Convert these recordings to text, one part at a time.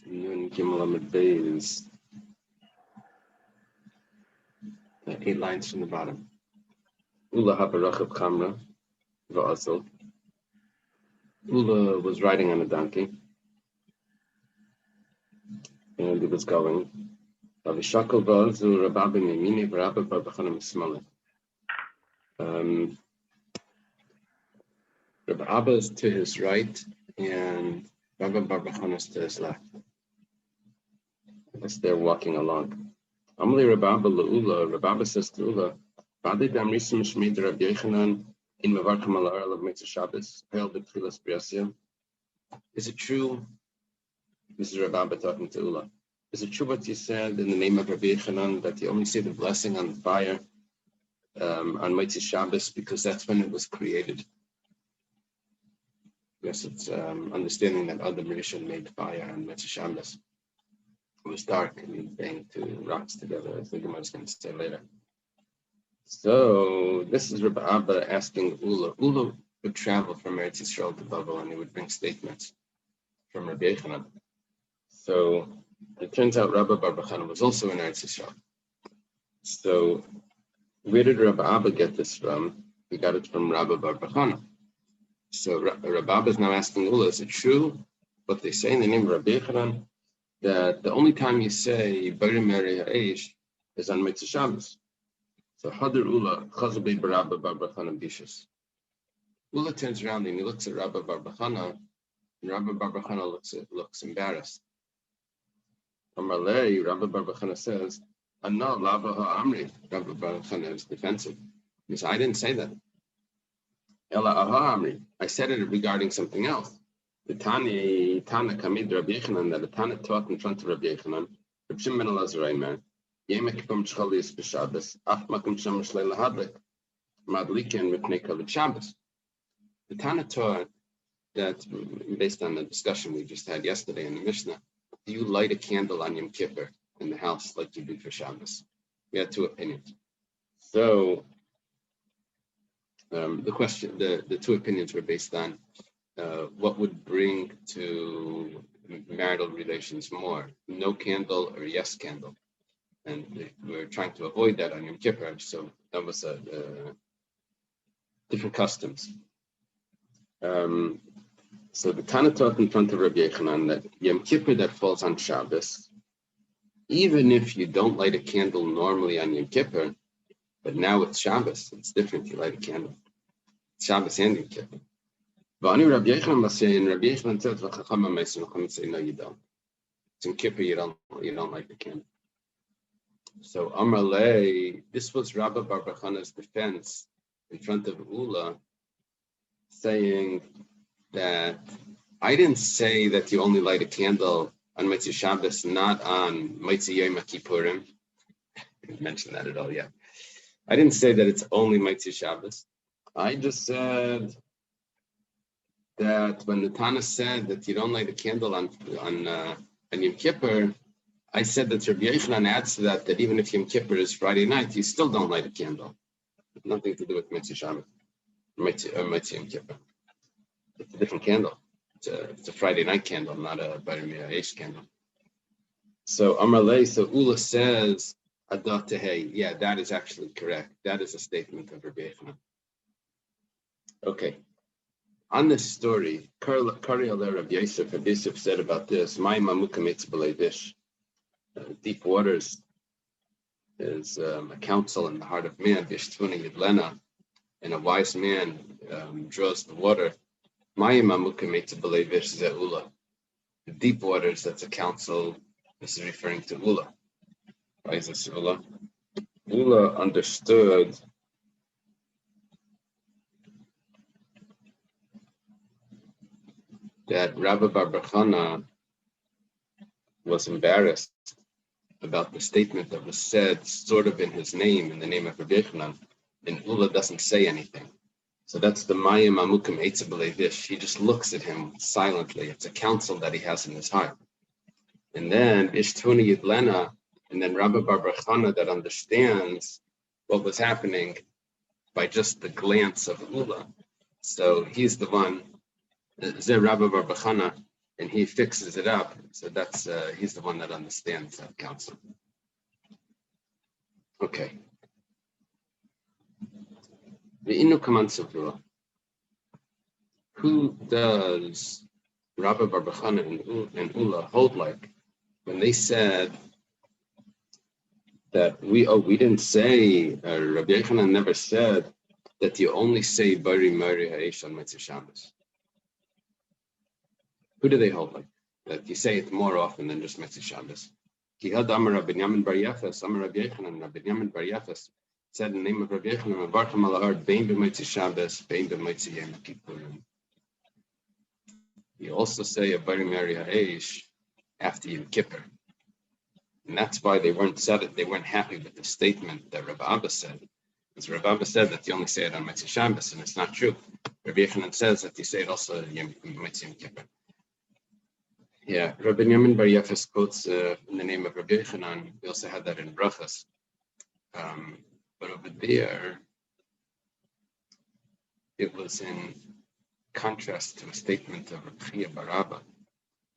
Yun Gimel Amud Beis, 8 lines from the bottom. Ula habarachab kamra va'azol. Ula was riding on a donkey, and he was going. Avishakol va'azol rababim yemini v'rabba barbachana mismale. Rabbi Abba is to his right, and Rabba Barbachana is to his left. As they're walking along. Amali Rabbi Abba le'ula, Rabbi Abba says to Ula, Vadi damrisim shmid Rabbi Yechanan in mevarkam al ha'ar of Mitzvah Shabbos, hail b'tchilas b'yasiyah. Is it true, this is Rabbi Abba talking to Ula, is it true what you said in the name of Rabbi Yechanan that you only say the blessing on the fire on Mitzvah Shabbos because that's when it was created? Yes, it's understanding that Adam Rishon made fire on Mitzvah Shabbos. It was dark and he banged two rocks together, as the Gemara is going to say later. So this is Rabbi Abba asking Ula. Ula would travel from Eretz Yisrael to Babel and he would bring statements from Rabbi Yechanan. So it turns out Rabbi Barbachana was also in Eretz Yisrael. So where did Rabbi Abba get this from? He got it from Rabbi Barbachana. So Rabbi Abba is now asking Ula, is it true what they say in the name of Rabbi Yechanan, that the only time you say Bari Meri Ha'esh is on Mitzvah Shabbos? So Hadar Ula Chazabei Barabba Barbachana Bishas. Ula turns around and he looks at Rabbi Barbachana, and Rabbi Barbachana looks embarrassed. Amalei, Rabbi Barbachana says, Anna Lava Ha'amri. Rabbi Barbachana is defensive. He says, I didn't say that. Ela Aha Amri. I said it regarding something else. The Tana Kamid Rabbi Yechanan, that the Tana taught in front of Rabbi Yechanan, Reb Shimon ben Elazar man, Yemek Pum Chalias b'Shabbos, Af Makom Shem Shlei Lahadlik, Madlikin Mipnei Kol Shabbos. The Tana taught that, based on the discussion we just had yesterday in the Mishnah, do you light a candle on Yom Kippur in the house like you do for Shabbos? We had two opinions. So the two opinions were based on what would bring to marital relations more, no candle or yes candle. And we were trying to avoid that on Yom Kippur, so that was different customs. So the Tana taught in front of Rabbi Yechanan that Yom Kippur that falls on Shabbos, even if you don't light a candle normally on Yom Kippur, but now it's Shabbos, it's different, you light a candle. It's Shabbos and Yom Kippur. Rabbi Yechanan was saying, Rabbi Yechanan says, Chacham say, no, you don't. It's in Kippur, you don't light the candle. So Amar Lei, this was Rabbi Barbachana's defense in front of Ula, saying that I didn't say that you only light a candle on Mitzvah Shabbos, not on Mitzvah Yom Kippurim. I didn't mention that at all yet. I didn't say that it's only Mitzvah Shabbos. I just said that when the Tana said that you don't light a candle on Yom Kippur, I said that Rabbi Yechanan adds to that even if Yom Kippur is Friday night, you still don't light a candle. It's nothing to do with Mitzvah Shabbos, Mitzvah Yom Kippur. It's a different candle. It's a Friday night candle, not a Bar Mitzvah candle. So Amar Lei, so Ula says, Adat Tehei, yeah, that is actually correct. That is a statement of Rabbi Yechanan. Okay. On this story, Kari Alei Rabbi Yosef said about this, My Mamuka Mitzvah Dish. Deep waters is a counsel in the heart of man, Vishtuna Yidlena, and a wise man draws the water. The deep waters, that's a counsel, this is referring to Ula. Why is this Ula? Ula understood that Rabbi Barbachana was embarrassed about the statement that was said sort of in his name, in the name of Rabbi Yechanan, and Ula doesn't say anything. So that's the Mayim Amukim Eitzah Dish. He just looks at him silently. It's a counsel that he has in his heart. And then Ishtuni Yidlena, and then Rabbi Barbachana that understands what was happening by just the glance of Ula. So he's the one, Zeh Rabbi Barbachana, and he fixes it up. So that's he's the one that understands that council. Okay. Who does Rabbi Barbachana and Ula hold like when they said that we didn't say, Rabbi Yochanan never said that you only say Bari Mari Ha'esh on Mitzvah Shabbos. Who do they hold like? That you say it more often than just Mitzvah Shabbos. Ki had Amar Rabbi Yamin Bar Yafes, Amar Rabbi Yochanan, Rabbi Yamin Bar Yafes said in the name of Rabbi Yochanan, Avarcham Alahar, Bein B'Mitzvah Shabbos, Bein B'Mitzvah Yom Kippurim. You also say a Bari Mari Ha'esh after Yom Kippur. And that's why they weren't happy with the statement that Rabbi Abba said. Because Rabbi Abba said that you only say it on Mitzvah Shabbos, and it's not true. Rabbi Yochanan says that you say it also in Mitzvah Yom Kippur. Yeah, Rabbi Yamin Bar Yafes quotes in the name of Rabbi Yochanan. We also had that in Brachas. But over there, it was in contrast to a statement of Rabbi Bar Abba.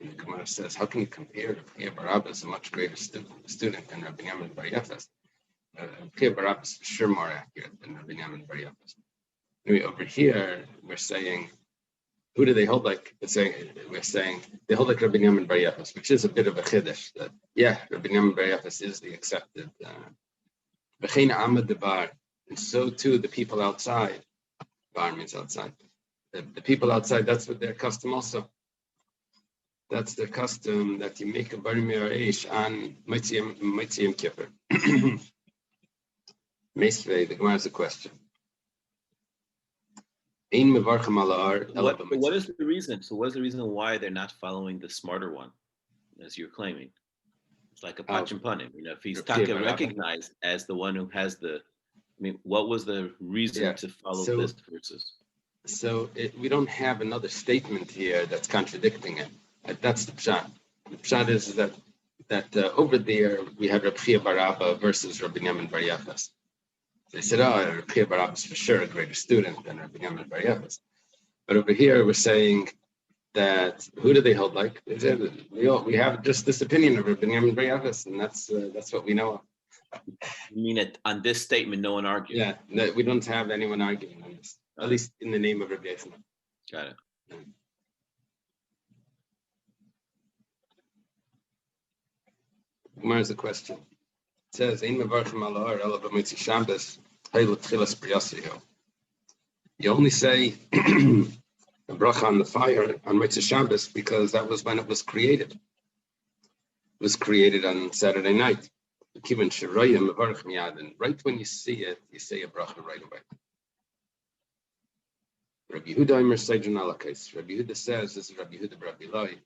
And the Gemara says, how can you compare Rabbi Bar Abba as a much greater student than Rabbi Yamin Bar Yafes? Rabbi Bar Abba is for sure more accurate than Rabbi Yamin Bar Yafes. Anyway, over here, we're saying, who do they hold like? We're saying they hold like Rabbi Yamin Bar Yafes, which is a bit of a chiddush. That Rabbi Yamin Bar Yafes is the accepted. And so too the people outside. Bar means outside. The people outside. That's what their custom also. That's their custom that you make a Bari Me'aresh on Mitzvah Yom Kippur. Meisvei, the Gemara has a question. What is the reason? So what is the reason why they're not following the smarter one, as you're claiming? It's like a Pachim Panim. If he's Taka recognized as the one who has what was the reason to follow this versus? So we don't have another statement here that's contradicting it. That's the pshat. The pshat is that over there we have Rabbi Bar Abba versus Rabbi Yamin Bar Yafes. They said, Rabbi Bar Abba is for sure a greater student than Rabbi Yamin Bar Yafes. But over here we're saying that who do they hold like? They said, we have just this opinion of Rabbi Yamin Bar Yafes, and that's what we know of. You mean on this statement, no one argued? Yeah, we don't have anyone arguing on this, at least in the name of Rabbi Yochanan. Got it. Where's the question? It says, you only say a bracha on the fire on Mitzvah Shabbos because that was when it was created. It was created on Saturday night. And right when you see it, you say a bracha right away. Rabbi Yehuda says, this is Rabbi Yehuda Rabbi Eloi,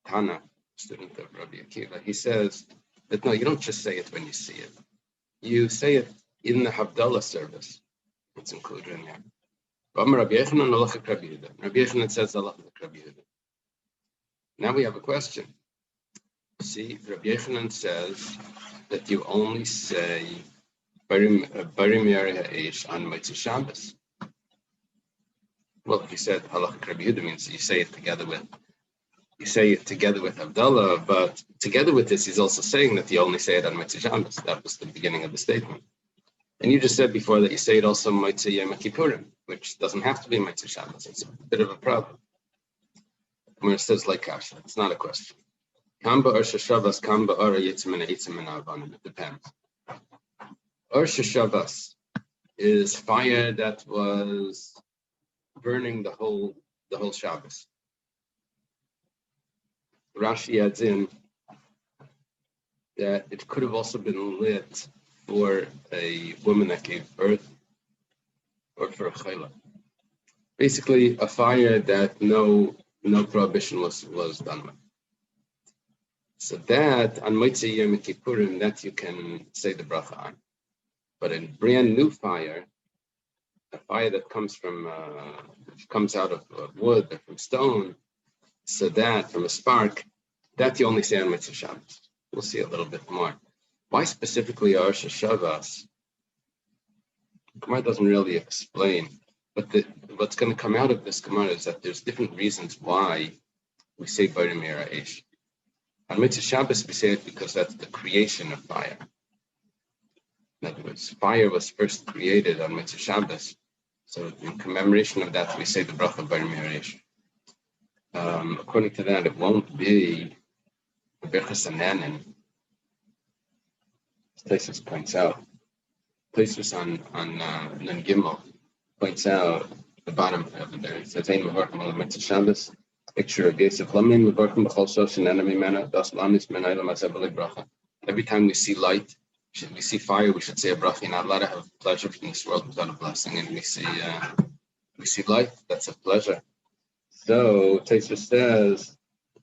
Tana, student of Rabbi Akiva. He says that no, you don't just say it when you see it. You say it in the Havdalah service. It's included in there. Rabbi Yochanan says Rabbi Yehuda. Now we have a question. See, Rabbi Yochanan says that you only say Bari Mari Ha'esh on Mitzvah Shabbos. Well, if you said Halacha Rabbi Yehuda means you say it together with Havdalah, but together with this, he's also saying that you only say it on Mitzvah Shabbos. That was the beginning of the statement. And you just said before that you say it also Mitzvah Yom Kippurim, which doesn't have to be Mitzvah Shabbos. It's a bit of a problem. When it says like Kasha, it's not a question. It depends. Arsha Shabbos is fire that was burning the whole Shabbos. Rashi adds in that it could have also been lit for a woman that gave birth or for a chayla. Basically, a fire that no prohibition was done with. So that on Motzei Yom Kippurim, that you can say the bracha on. But a brand new fire, a fire that comes out of wood or from stone, so that from a spark, that you only say on Mitzvah Shabbos. We'll see a little bit more. Why specifically Arsha Shabbos? Gemara doesn't really explain. But what's going to come out of this Gemara is that there's different reasons why we say Bayram Eish. On Mitzvah Shabbos, we say it because that's the creation of fire. In other words, fire was first created on Mitzvah Shabbos. So in commemoration of that, we say the bracha Bayram Eish. According to that, it won't be the Birchas Ananin. Places points out. Places on Nun Gimel points out the bottom of there. It says, "Ein mevarchim al Mitzvah Shabbos." Picture of Yosef Lamin mevarchim b'chol shoshin enemy mena das lamis menayla masabeli bracha. Every time we see light, we see fire, we should say a bracha. You're not allowed to have pleasure from this world without a blessing. And we see light, that's a pleasure. So Taisha says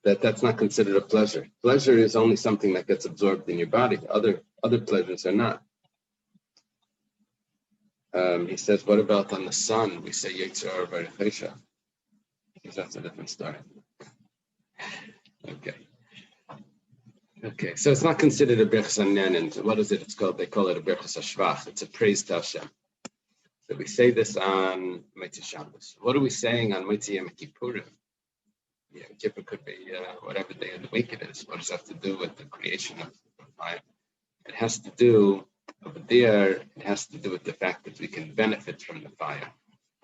that that's not considered a pleasure. Pleasure is only something that gets absorbed in your body. Other pleasures are not. He says, what about on the sun? We say Yetzirah Barechesha. That's a different story. Okay, so it's not considered a Birchas Hanan. What is it? It's called, they call it a Birchas Hashvach. It's a praise to Hashem. So we say this on Mitzvah Shabbos. What are we saying on Mitzvah Yom Kippurim? Yom Kippur could be whatever day of the week it is. What does that have to do with the creation of fire? It has to do over there. It has to do with the fact that we can benefit from the fire.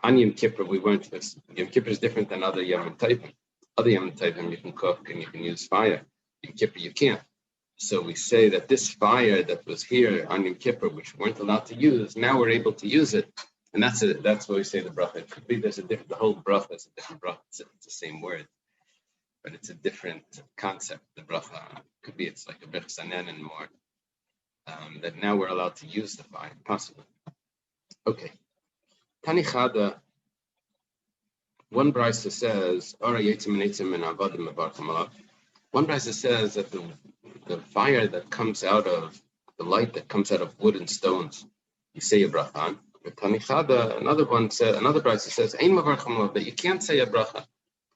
On Yom Kippur, we weren't. Yom Kippur is different than other Yom Tovim. Other Yom Tovim, you can cook and you can use fire. Yom Kippur, you can't. So we say that this fire that was here on Yom Kippur, which we weren't allowed to use, now we're able to use it. And that's it. That's why we say the bracha. It could be the whole bracha is a different bracha. It's the same word, but it's a different concept. The bracha could be, it's like a Birchas Hanan and more. That now we're allowed to use the fire, possibly. Okay. Tani Chada, one brisa says, one brisa says that the fire that comes out of, the light that comes out of wood and stones, you say a bracha on. But Tani Chada, another brisa says, that you can't say a bracha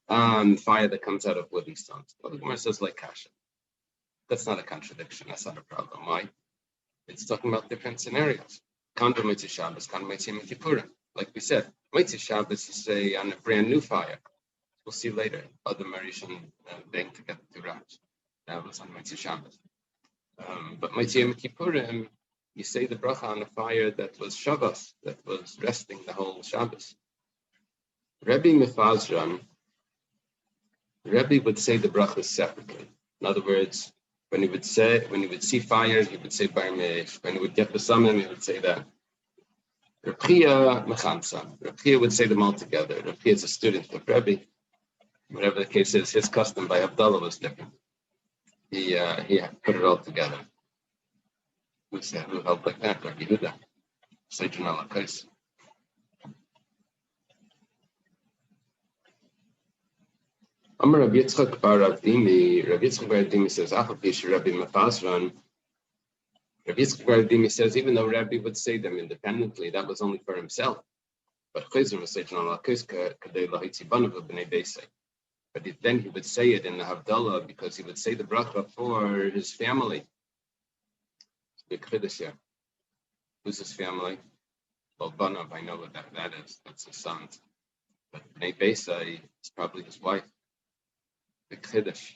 on fire that comes out of wood and stones. Well, the Gemara says like kasha. That's not a contradiction. That's not a problem. Why? It's talking about different scenarios. Kanda Mitzvah Shabbos, Kanda Mitzvah Yom Kippurim. Like we said, Mitzvah Shabbos, you say on a brand new fire. We'll see later. Other Marishan begging to get the Raj. That was on Mitzvah Shabbos. But Mitzvah Yom Kippurim, you say the bracha on a fire that was Shabbos, that was resting the whole Shabbos. Rebbe Mefazran, Rebbe would say the bracha separately. In other words, when he would see fire, he would say Bayram Eish. When he would get the summon, he would say that. Reb Chia Mechamsa. Reb Chia would say them all together. Reb Chia is a student of Rebbe. Whatever the case is, his custom by Abdullah was different. He put it all together. Who helped like that? Rabbi Yehuda. Seichon Alakais. Amar Rabbi Yitzchak bar Avdimi. Rabbi Yitzchak bar Avdimi says, Achal Pish Rabbi Mefazran. Rabbi Yitzchak bar Avdimi says, even though Rabbi would say them independently, that was only for himself. But Chayzer was Seichon Alakais kadei lahitzi banav b'nei beisei. But then he would say it in the Havdalah because he would say the bracha for his family. Big chiddush here. Who's his family? Well, Banav, I know what that is. That's his sons. But Bnei Beisai is probably his wife. Big chiddush.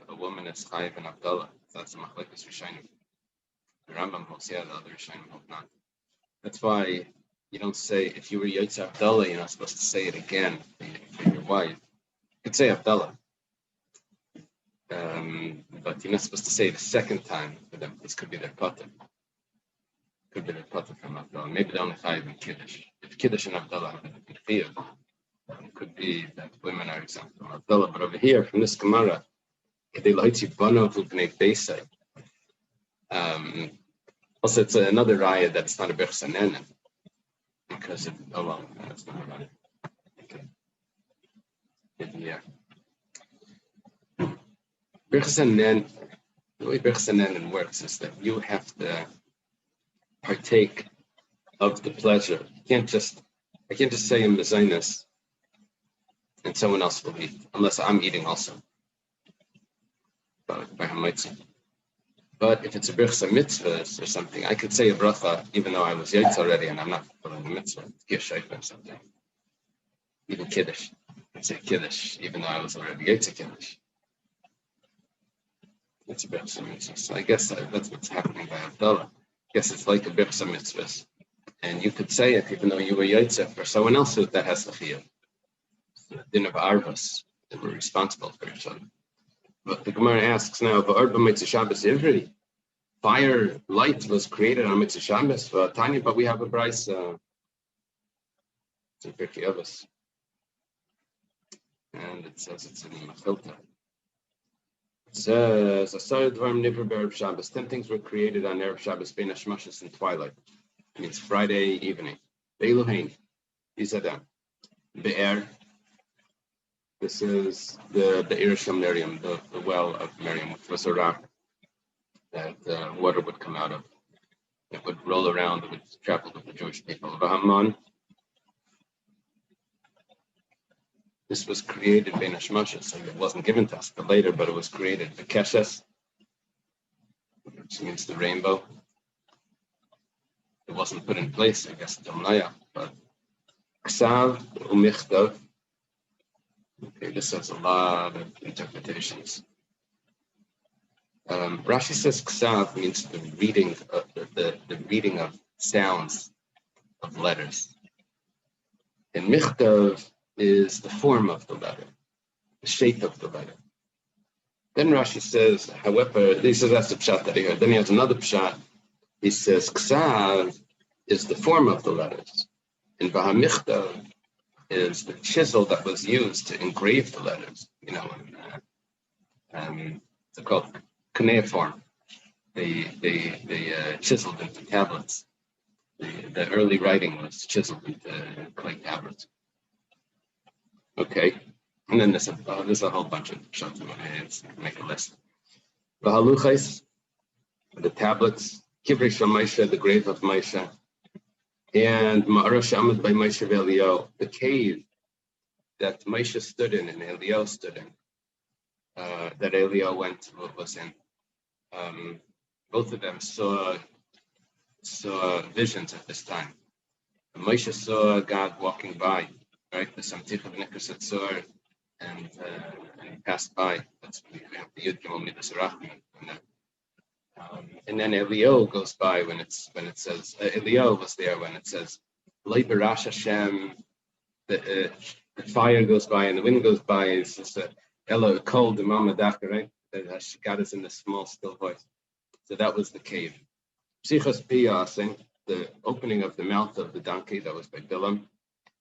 A woman is chayiv and Havdalah. That's the machlekes Rishonim. The Rambam holds yeah, the other Rishonim hold not. That's why you don't say, if you were Yotze Havdalah, you're not supposed to say it again for your wife. You could say Havdalah. But you're not supposed to say it a second time for them. This could be their pater. Could be their pater from Havdalah. Maybe they only chayiv in Kiddush. If Kiddush and Havdalah have a different chiyuv, it could be that women are exempt from Havdalah. But over here, from this Gemara, also it's another raya that's not a Birchas Hanan because that's not a raya. Okay. Yeah. Birchas Hanan, the way Birchas Hanan works is that you have to partake of the pleasure. I can't just say in Mezainis and someone else will eat, unless I'm eating also. By Hamaitzi. But if it's a birchsa mitzvah or something, I could say a bracha even though I was yaitz already and I'm not fulfilling the mitzvah. Give shayfa or something. Even kiddush. I'd say kiddush even though I was already yaitz kiddush. It's a birchsa mitzvah. So I guess that's what's happening by Abdullah. I guess it's like a birchsa mitzvah. And you could say it even though you were yaitz for someone else that has the chiyuv. The din of arvas that we're responsible for each other. But the Gemara asks now, "Va'arba mitzvah Shabbos ivri." Fire light was created on mitzvah Shabbos for Tanya, but we have a brayse in Pirkei Avos, and it says it's in Mechilta. It says, "Asar dvarim nivra b'erev Shabbos." 10 things were created on erev Shabbos, bein hashmashos and twilight. It means Friday evening. Be'eluhein, these are them. Be'er. This is the Irisham Miriam, the well of Miriam, which was a rock that water would come out of. It would roll around, it would travel with the Jewish people. Vahaman. This was created by Nashmasha, so it wasn't given to us but later, but it was created. The Keshes, which means the rainbow. It wasn't put in place, I guess, until Naya, but Ksav Umichtav. Okay, this has a lot of interpretations. Rashi says Ksav means the reading of the reading of sounds of letters. And Michtav is the form of the letter, the shape of the letter. Then Rashi says, however, he says that's the pshat that he heard. Then he has another pshat. He says Ksav is the form of the letters. And Vahamichtav is the chisel that was used to engrave the letters, it's called cuneiform. They chiseled into tablets. The early writing was chiseled into clay tablets. Okay, and then there's a whole bunch of shots in my hands. Make a list. The haluchais, the tablets, Kivrei Shel Moshe, the grave of Moshe, and Ma'ara Shamad by Moshe Eliyahu, the cave that Moshe stood in and Eliyahu stood in, that Eliyahu was in. Both of them saw visions at this time. Moshe saw God walking by, right? The Samtich of Nikas Tzor, and he passed by. That's when we have the Yud Gimel Midas Rachman. And then Eliyahu goes by when it says Eliyahu was there when it says Lei Barash Hashem. The fire goes by and the wind goes by. It's just Elo cold the Mama Daka, right? God is in the small still voice. So that was the cave. Psichos Piyasing, the opening of the mouth of the donkey, that was by Bilam.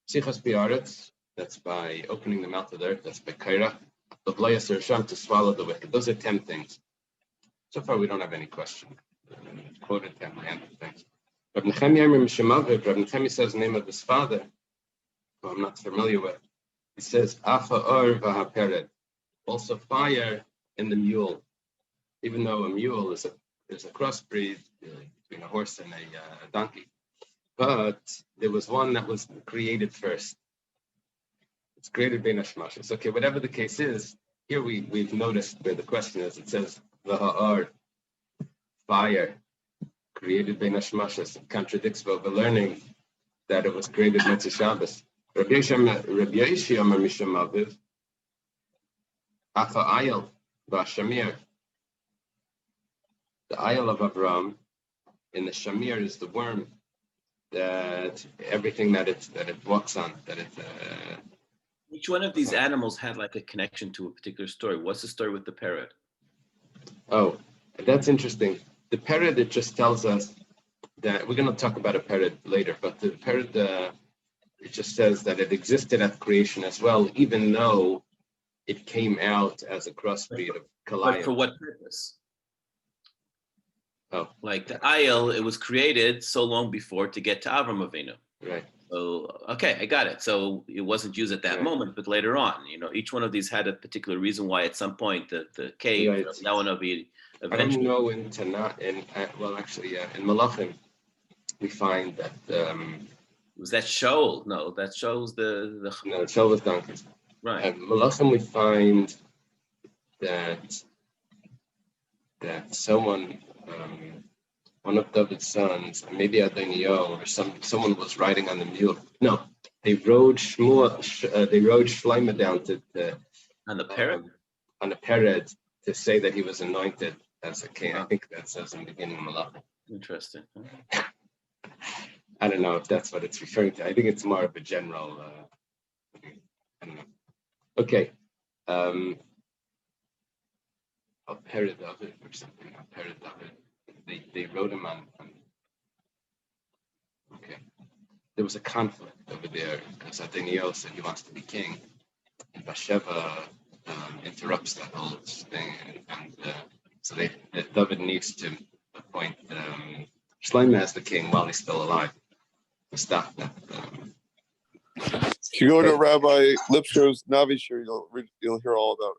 Psichos Piyaretz, that's by opening the mouth of the earth, that's by Kaira. The Blayas Risham, to swallow the wicked. Those are 10 things. So far, we don't have any question. Quoted 10 random things. Rabbi Nechemi says the name of his father, who I'm not familiar with. He says, Afa Or Vahapered, also fire in the mule. Even though a mule is a crossbreed between a horse and a donkey. But there was one that was created first. It's created by Nashmashas. Okay, whatever the case is, here we've noticed where the question is. It says, V'ha'ar, fire, created by Nashmashas. It contradicts what we're learning, that it was created Mitzvah Shabbos. Rabbi Yeshua Amar Misham Aviv, Afa Ayel, V'ashamir. The Ayel of Avram, and the Shamir is the worm that everything that it walks on, that it. Each one of these animals had like a connection to a particular story. What's the story with the parrot? Oh, that's interesting. The parrot, it just tells us that we're going to talk about a parrot later, but the parrot, it just says that it existed at creation as well, even though it came out as a crossbreed of Kalaya. But for what purpose? Oh, like the Ayel, it was created so long before to get to Avram Avinu. Right. So, okay, I got it. So it wasn't used at that moment, but later on, each one of these had a particular reason why at some point the cave, that one will be eventually. I don't know in Tanakh, in Malachim, we find that. Was that Shoal? No, that shows the. No, Shoal was donkeys. Right. At Malachim, we find that that someone, one of David's sons, maybe Adonio or someone was riding on the mule. No, they rode Shlomo down On the parrot? On the Pered to say that he was anointed as a king. I think that says in the beginning of Malachi. Interesting. I don't know if that's what it's referring to. I think it's more of a general. I don't know. Okay. Pered David or something. Pered David. They wrote him on. Okay. There was a conflict over there because Adoniel said he wants to be king, and Bathsheba interrupts that whole thing, and so David needs to appoint Shlomo as the king while he's still alive to stop that. If you go to Rabbi Lipsker's Navi share, you'll hear all about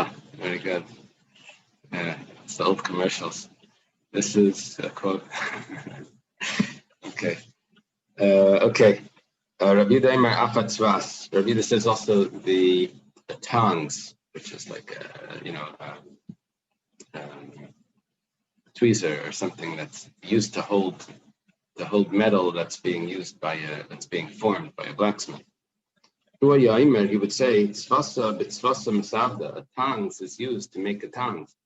it. Very good. It's the old commercials. This is a quote. Okay. Okay. Rabbi Daimer Afatzras. Rabbi says also the tongs, which is like tweezer or something that's used to hold metal that's being formed by a blacksmith. He would say a tongs is used to make a tongs.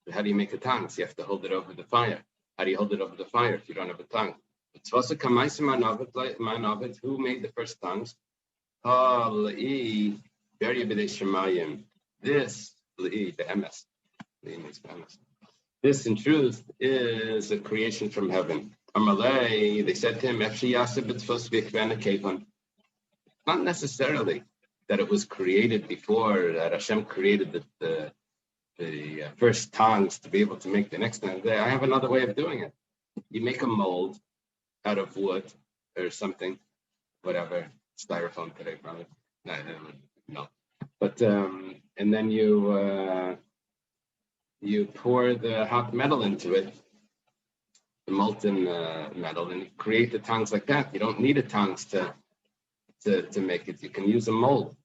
But how do you make a tongs? You have to hold it over the fire. How do you hold it over the fire if you don't have a tongue? Who made the first tongues? This in truth is a creation from heaven. Amalei, they said to him, not necessarily that it was created before, that Hashem created the first tongues to be able to make the next tongue. I have another way of doing it. You make a mold out of wood or something, whatever, styrofoam today probably. No. But and then you pour the hot metal into it, the molten metal, and you create the tongues like that. You don't need a tongs to make it. You can use a mold.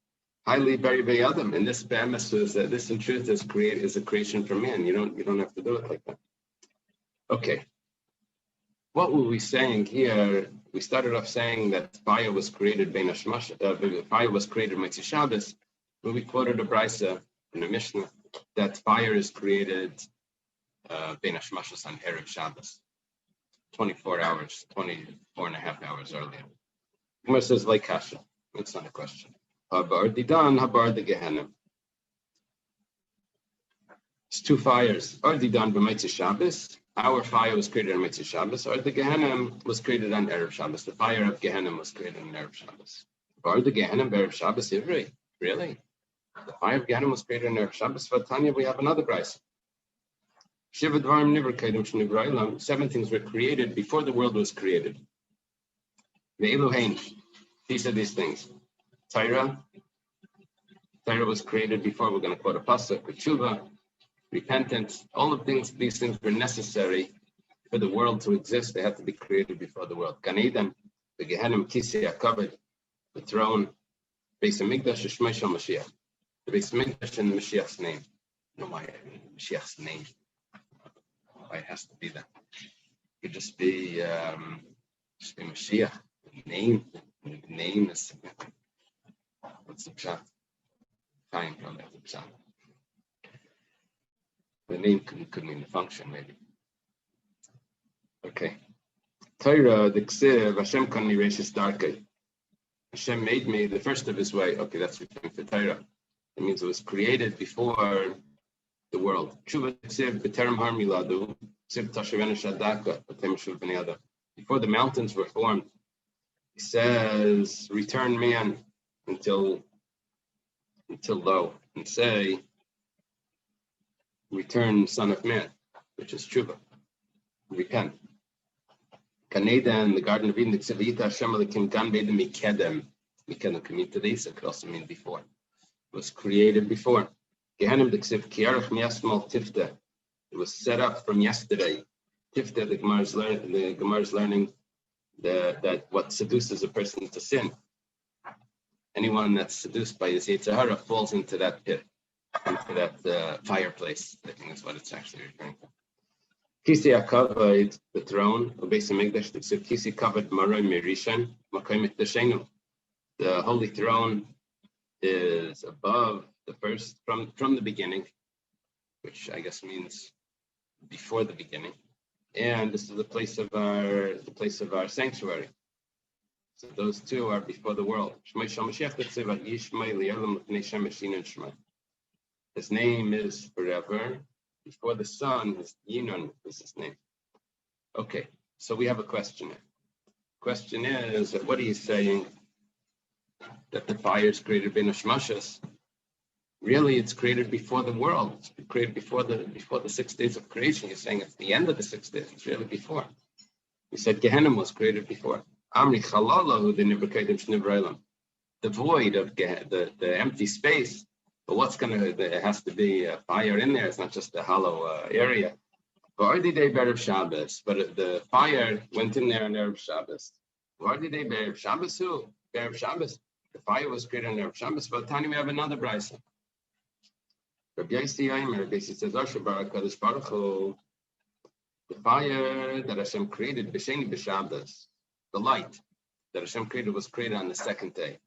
Highly very Adam. And this be'emes is that this in truth is a creation from man. You don't have to do it like that. Okay. What were we saying here? We started off saying that fire was created fire was created Mitzvah Shabbos, when we quoted a brisa in the Mishnah that fire is created Ben Hashmashas on Erev Shabbos, 24 and a half hours earlier. Gemara says like kasha. That's not a question. Habar didan, habar de Gehenna. It's two fires. Or didan b'Mitzvah Shabbos. Our fire was created on Mitzvah Shabbos, or the Gehenna was created on Erev Shabbos. The fire of Gehenna was created on Erev Shabbos. Or the Gehenna Erev Shabbos Ivri. Really? The fire of Gehenna was created on Erev Shabbos. For Tanya, we have another price. 7 things were created before the world was created. The Elohein. These are these things. Torah was created before. We're going to quote a pasuk. Tshuva, repentance, all of these things were necessary for the world to exist. They had to be created before the world. Gan Eden, the Gehenna, Kisei HaKavod, the throne, Beis HaMikdash, Shmei Shel Mashiach. The Beis HaMikdash in the Mashiach's name. No, why Mashiach's name? Why it has to be that? It could just be Mashiach. The name is significant. What's the pshat? Time from the pshat. The name could mean the function, maybe. Okay. Torah, the Ksiv, Hashem kan nireshis darkei. Hashem made me the first of his way. Okay, that's referring to Torah. It means it was created before the world. Tshuva Ksiv, B'terem har miladu, Ksiv tashavenu shadaka, B'terem shuv b'nei adam. Before the mountains were formed, he says, return man until lo, and say, return son of man, which is tshuva, repent. Kaneda in the Garden of Eden, the Ksevita Hashem Elokim Gan B'Eden Mikedem. Mikedem can mean today's, it could also mean before. It was created before. Gehenim the Ksev Kiarach Miasmal Tifta. It was set up from yesterday. Tifta, the Gemara's learning that what seduces a person to sin. Anyone that's seduced by his Yetzer Hara falls into that pit. into that fireplace. I think that's what it's actually referring to. Kisi covered the throne. Kisi covered Maroy Mirishan, Makoimit Deshenu. The holy throne is above the first from the beginning, which I guess means before the beginning. And this is the place of our sanctuary. So those two are before the world. His name is forever. Before the sun, his Yinon is his name. Okay, so we have a question here. Question is, what are you saying? That the fire is created in Hashmashas? Really, it's created before the world. It's created before the 6 days of creation. You're saying it's the end of the 6 days. It's really before. You said Gehenna was created before. Amri Chalalahu the Nibrakaidim Shnivreilam. The void of the empty space. But there has to be a fire in there. It's not just a hollow area. But the fire went in there on Erev Shabbos. Erev Shabbos who? Erev Shabbos. The fire was created on Erev Shabbos. But Tani, we have another brisa. Rabbi Yossi says, the fire that Hashem created, B'Sheni B'Shabbos, the light that Hashem created was created on the second day.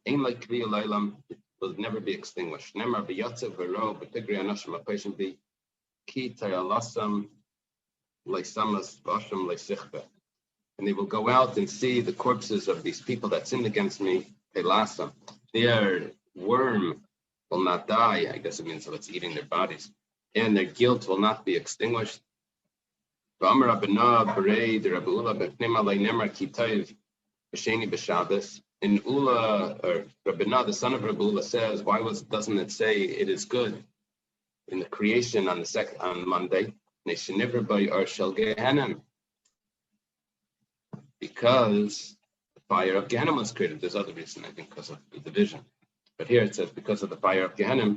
Ein like Kriya Leilam, it will never be extinguished. Nemar B'Yotzev V'Ro B'Tigri Anashim HaPeishim Bi Ki Tayalasam Leisamas V'Asham Leisichbe. And they will go out and see the corpses of these people that sinned against me. Taylasam. Their worm will not die. I guess it means that it's eating their bodies. And their guilt will not be extinguished. And Ula, or Rabbina, the son of Rabbi says, doesn't it say it is good in the creation on Monday? Because the fire of Gehenna was created. There's other reason, I think, because of the division. But here it says, because of the fire of Gehenna,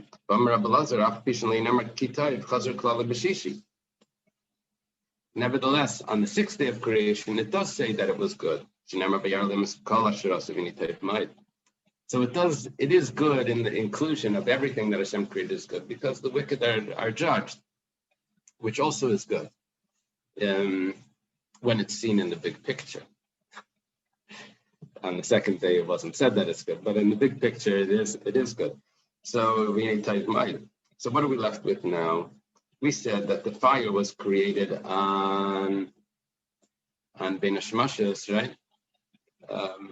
nevertheless, on the 6th day of creation, it does say that it was good. So it is good in the inclusion of everything that Hashem created is good, because the wicked are judged, which also is good when it's seen in the big picture. On the second day, it wasn't said that it's good, but in the big picture, it is good. So we ain't tight mind. So what are we left with now? We said that the fire was created on Ben Hashmashas, right?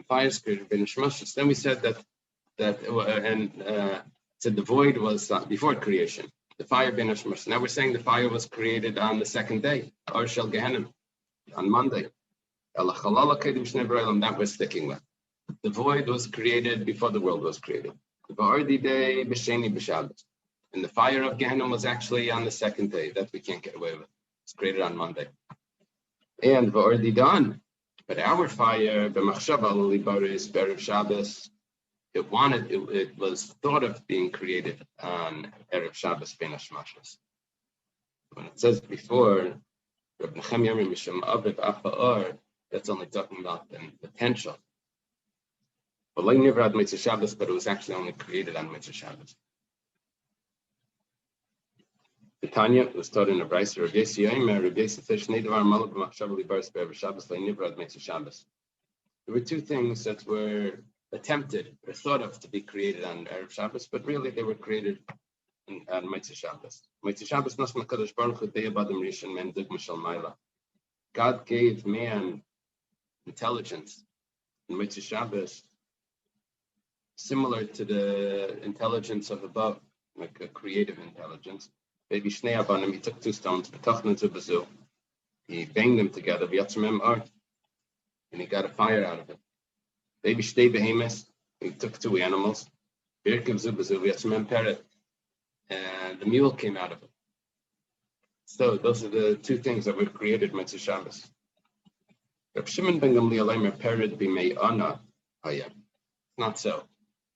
Fire is created Ben Hashmashas. Then we said that the void was before creation. The fire Ben Hashmashas. Now we're saying the fire was created on the second day, or Shel Gehenna, on Monday. That we're sticking with. The void was created before the world was created. And the fire of Gehenna was actually on the second day. That we can't get away with. It's created on Monday. And already done. But our fire, Erev Shabbos, it was thought of being created on Erev Shabbos Ben Hashmashas. When it says before, that's only talking about the potential. But it was actually only created on Mitzvah Shabbos. The Tanya was taught in a Brisa. Rabbi Yossi says, there were two things that were attempted or thought of to be created on Erev Shabbos, but really they were created on Mitzvah Shabbos. Mitzvah Shabbos Nasma Kadosh Baruch Hu De'Abadim Rishon Men Dugma Shel Maila. God gave man intelligence in Mitzvah Shabbos similar to the intelligence of above, like a creative intelligence. Baby Shnei Abanim, he took two stones, he banged them together, and he got a fire out of it. Baby Shtei Behemoths, he took two animals, and the mule came out of it. So those are the two things that were created Mitzvah Shabbos. Reb Shimon ben Gamliel pered b'mei Ana hayam. Not so.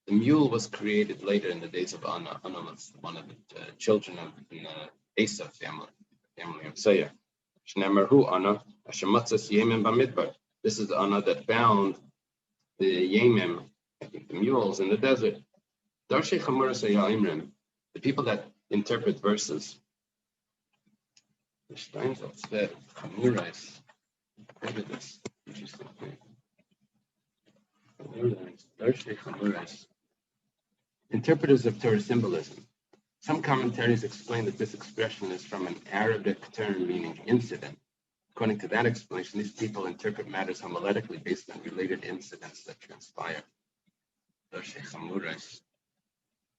The mule was created later in the days of Ana. Ana was one of the children of the Asa family of Seir. Shnemer hu Ana, Hashematzas Yemim b'midbar. This is the Ana that found the Yemim, I think the mules in the desert. Darshei Chamuras Hayimrim. The people that interpret verses, the Steinsaltz said, Chamurais. Look at this. Interesting thing. Chamurais. Interpreters of Torah symbolism. Some commentaries explain that this expression is from an Arabic term meaning incident. According to that explanation, these people interpret matters homiletically based on related incidents that transpire. Chamurais,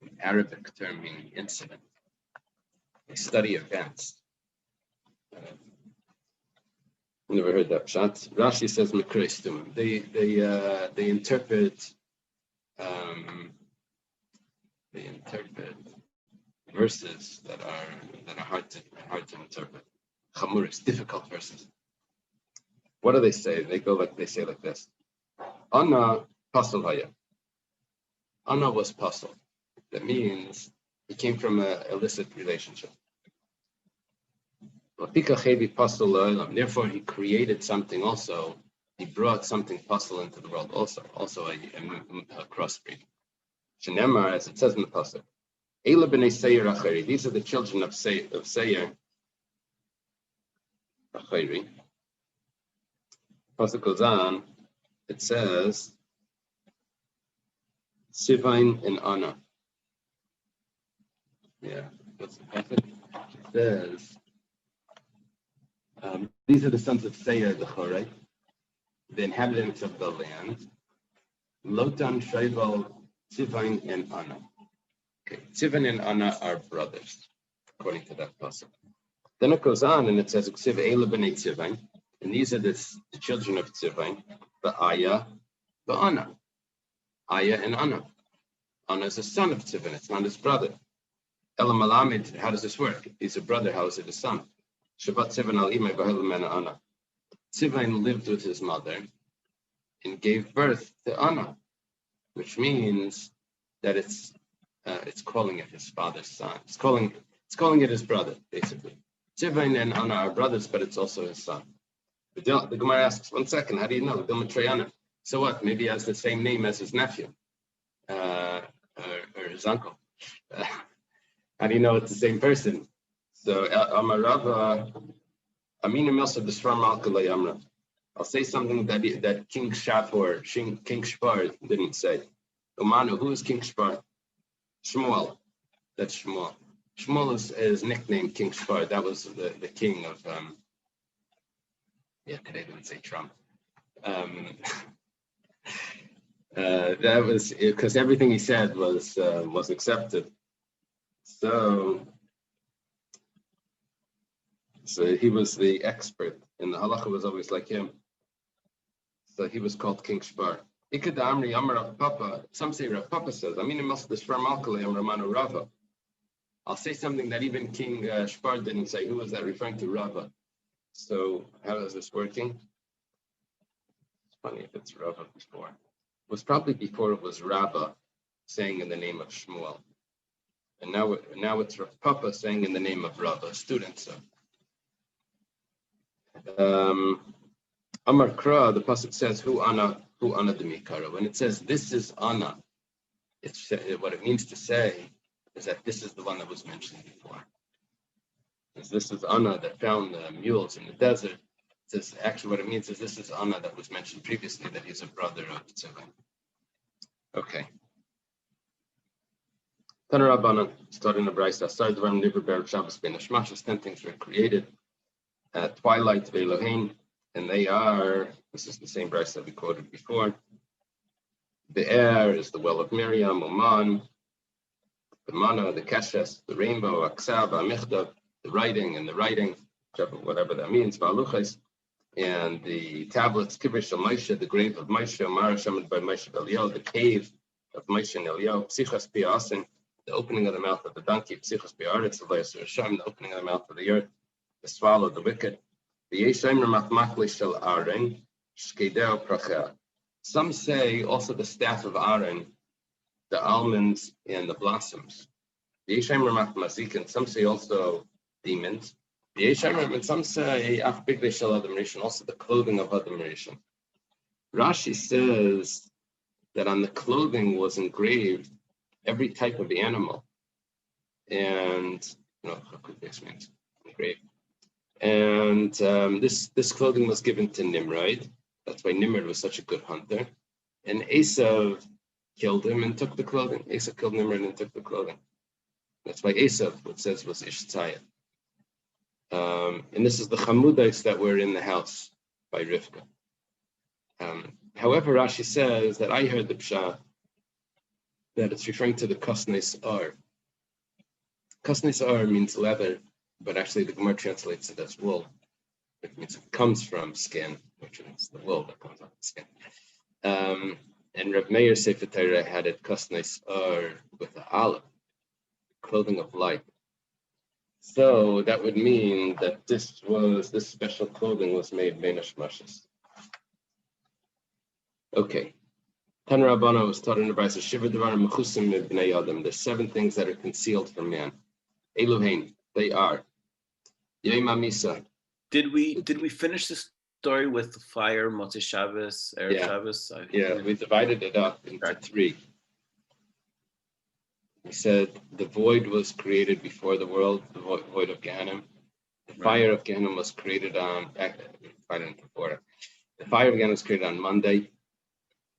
an Arabic term meaning incident. They study events. Never heard that pshat. Rashi says Mekristum. They interpret verses that are hard to interpret. Chamuris, difficult verses. What do they say? They say like this. Anna pasal haya. Anna was pasal. That means he came from an illicit relationship. Therefore, he created something also. He brought something pasal into the world also a crossbreed. Shenemar, as it says in the pasuk, Eila b'nei Seir Achari. These are the children of Seir Achari. Pasuk goes on. It says Sivain and Anna. Yeah, what's the pasuk? It says. These are the sons of Seir the Chorei, the inhabitants of the land. Lotan, Shaival, Tzivain, and Anna. Okay, Tzivain and Anna are brothers, according to that pasuk. Then it goes on and it says, Ksiv Eila b'nei Tzivain, and these are the children of Tzivain, the Aya, the Anna. Aya and Anna. Anna is a son of Tzivain, it's not his brother. Ela Malamed, how does this work? He's a brother, how is it a son? Shabbat Tzivain al Imay v'hel Anna. Tzivain lived with his mother and gave birth to Anna, which means that it's calling it his father's son. It's calling it his brother, basically. Tzivain and Anna are brothers, but it's also his son. The Gemara asks, 1 second, how do you know? So what? Maybe he has the same name as his nephew or his uncle. How do you know it's the same person? So Amarava Amina Milsa the Sram Alkalay Amra. I'll say something that King Shapur, King Shpar didn't say. Umanu, who is King Shpar? Shmuel. That's Shmuel. Shmuel is nicknamed King Shpar. That was the king of today they would say Trump. That was because everything he said was accepted. So he was the expert, and the halacha was always like him. So he was called King Shpar. Ikadamri Amar Rav Papa. Some say Rav Papa says, I mean, it must be Shram Alkalei Amar Manu Rava. I'll say something that even King Shpar didn't say. Who was that referring to? Rava. So how is this working? It's funny if it's Rava before. It was probably before it was Rava saying in the name of Shmuel. And now it's Rav Papa saying in the name of Rava, a student. So Amar Kra, the pasuk says, who Anna Demikara. When it says this is Anna, it's what it means to say is that this is the one that was mentioned before. Because this is Anna that found the mules in the desert. This actually what it means is this is Anna that was mentioned previously, that he's a brother of Tzivain. Okay. Tanarabana starting the Brisa. Started the Ram Niver Ber Shabbos Ben Hashmashas. 10 things were created at twilight of Elohim, and they are. This is the same Brisa that we quoted before. The air is the well of Miriam, Oman, the manna, the keshes, the rainbow, aksav, amichdav, the writing, whatever that means, v'aluches, and the tablets, kibrish of Moshe, the grave of Moshe, Mara Shemed by Moshe Eliel, the cave of Moshe and Eliel, psichas piasin, the opening of the mouth of the donkey, psichas piaretz, the opening of the mouth of the earth, the swallow, the wicked, the yeshayim ramachmachli shel Aaron, shkedeo prachel. Some say also the staff of Aaron, the almonds and the blossoms. The yeshayim ramachmazikin. Some say also demons. The yeshayim, and some say ach bigdei shel Adam Rishon, also the clothing of Adam Rishon. Rashi says that on the clothing was engraved every type of animal. and great. And this clothing was given to Nimrod. That's why Nimrod was such a good hunter. And Esav killed him and took the clothing. Esav killed Nimrod and took the clothing. That's why Esav, it says, was Ishtzayah. And this is the Chamudais that were in the house by Rivka. However, Rashi says that I heard the Pshat that it's referring to the Kosnes Ar. Kosnes Ar means leather, but actually the Gemara translates it as wool. It means it comes from skin, which is the wool that comes off the skin. And Reb Meir Sefer Torah had it Kosnes Ar with the olive, clothing of light. So that would mean that this special clothing was made Beinash Mashas. Okay. Tan Rabbana was taught in the Brisa Shiva Devarim Mechusim Bnei Adam. There's 7 things that are concealed from man. Eluhein, they are. Yom Misa. Did we finish the story with the fire, Motzei Shabbos, Erev Shabbos? We divided it up into 3. We said the void was created before the world, the void of Gehenna. The fire of Gehenna was created on. The fire of Gehenna was created on Monday.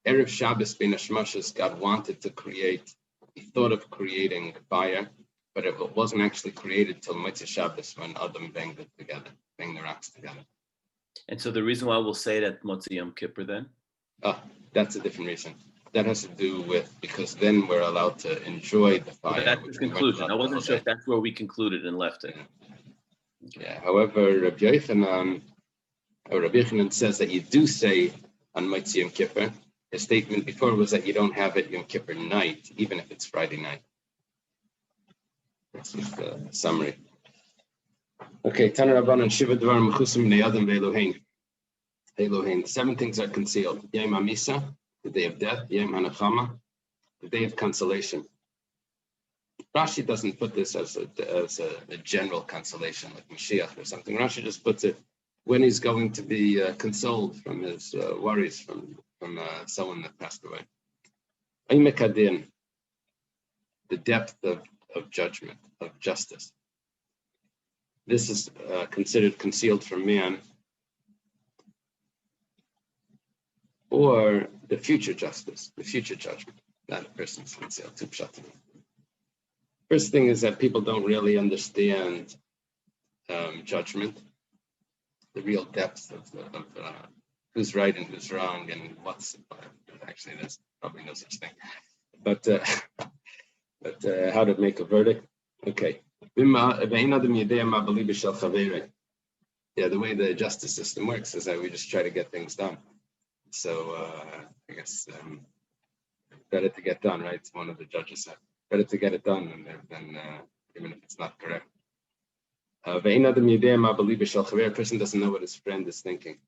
Erev Shabbos Beinash Mashas, God wanted to create. He thought of creating fire, but it wasn't actually created till Motzei Shabbos when Adam banged the rocks together. And so the reason why we'll say that Motzei Yom Kippur then? That's a different reason. That has to do with, because then we're allowed to enjoy the fire. But that's the conclusion. I wasn't sure if that's where we concluded and left it. Yeah. However, Rabbi Yochanan says that you do say on Motzei Yom Kippur. His statement before was that you don't have it Yom Kippur night, even if it's Friday night. That's just a summary. Okay, Tana Rabbanan Shiva Dvarim Mechusim Bnei Adam Ve'Elohein. Elohein. 7 things are concealed. Yom HaMisa, the day of death. Yom HaNechama, the day of consolation. Rashi doesn't put this as a general consolation like Mashiach or something. Rashi just puts it when he's going to be consoled from his worries from someone that passed away. Aimekadin, the depth of judgment, of justice. This is considered concealed from man, or the future justice, the future judgment. That a person's concealed. First thing is that people don't really understand judgment, the real depth of who's right and who's wrong, and what's actually there's probably no such thing, but how to make a verdict. Okay. Yeah, the way the justice system works is that we just try to get things done. So I guess better to get done, right? One of the judges said, better to get it done than even if it's not correct. A person doesn't know what his friend is thinking.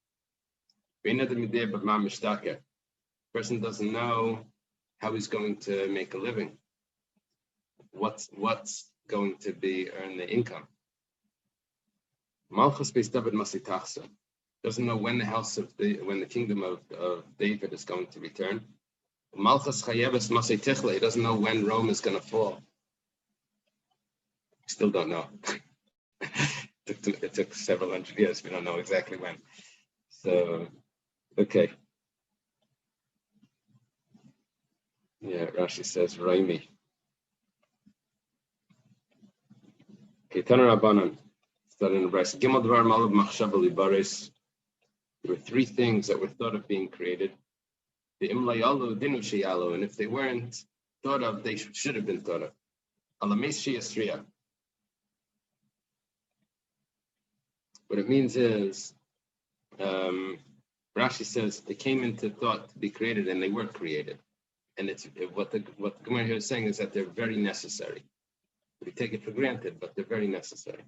Person doesn't know how he's going to make a living. What's going to be earn the income. Malchus Beis David Masitachsa doesn't know when the kingdom of David is going to return. Malchus Chayeves Masitichla, he doesn't know when Rome is going to fall. Still don't know. It took several hundred years. We don't know exactly when. So, okay. Yeah, Rashi says Raimi. Okay, Tana Rabbanan. Starting in the Brisa. Gimel Dvar Malav Machshava Libaris. There were 3 things that were thought of being created. The Imlayalu Dinu Shiyalu, and if they weren't thought of, they should have been thought of. Alames Shiyasriya. What it means is, Rashi says they came into thought to be created and they were created. And what the Gemara here is saying is that they're very necessary. We take it for granted, but they're very necessary.